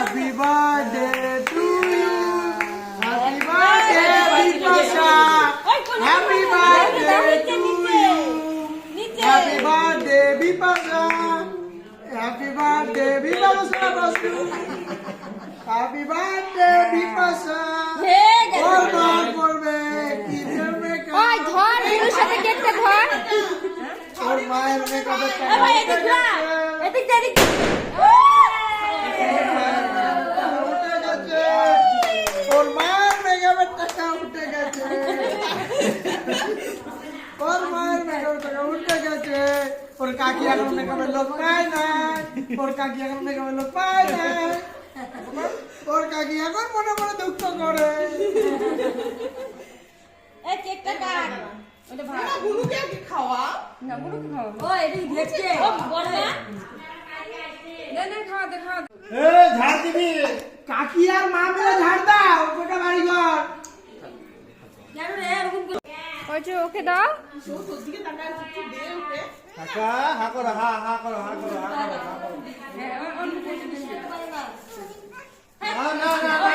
Happy birthday to you. Happy birthday, Bipasha. Happy birthday to you. Happy birthday, Bipasha. Happy birthday, Bipasha. Happy birthday, Bipasha. और बार बोलबे कि जमे का ওই ধর বিনুর সাথে কেকটা ধর और मायर में का ওই এদিক যা এদিক যা এদিক और मायर में का टका उठे गए और मायर में का टका उठे गए और काकिया करने का लोग पाए ना और काकिया करने का लोग पाए ना और काकिया कर मने मने दुख करे এই কেকটা কাট ওটা ভাগ না গুরুকে কি খাওয়া না গুরু কি খাও ও এদিক দেখছে ও বড় না না খাওয়া দে ए झाड़ दिबी काकियार मा मिले झाड़ दाও গোটা বাড়ি ঘর কেন রে এরকম ওই যে ওকে দাও তোর দিকে তাকায় কিছু দে ওকে কাকা হা করো হা করো না না না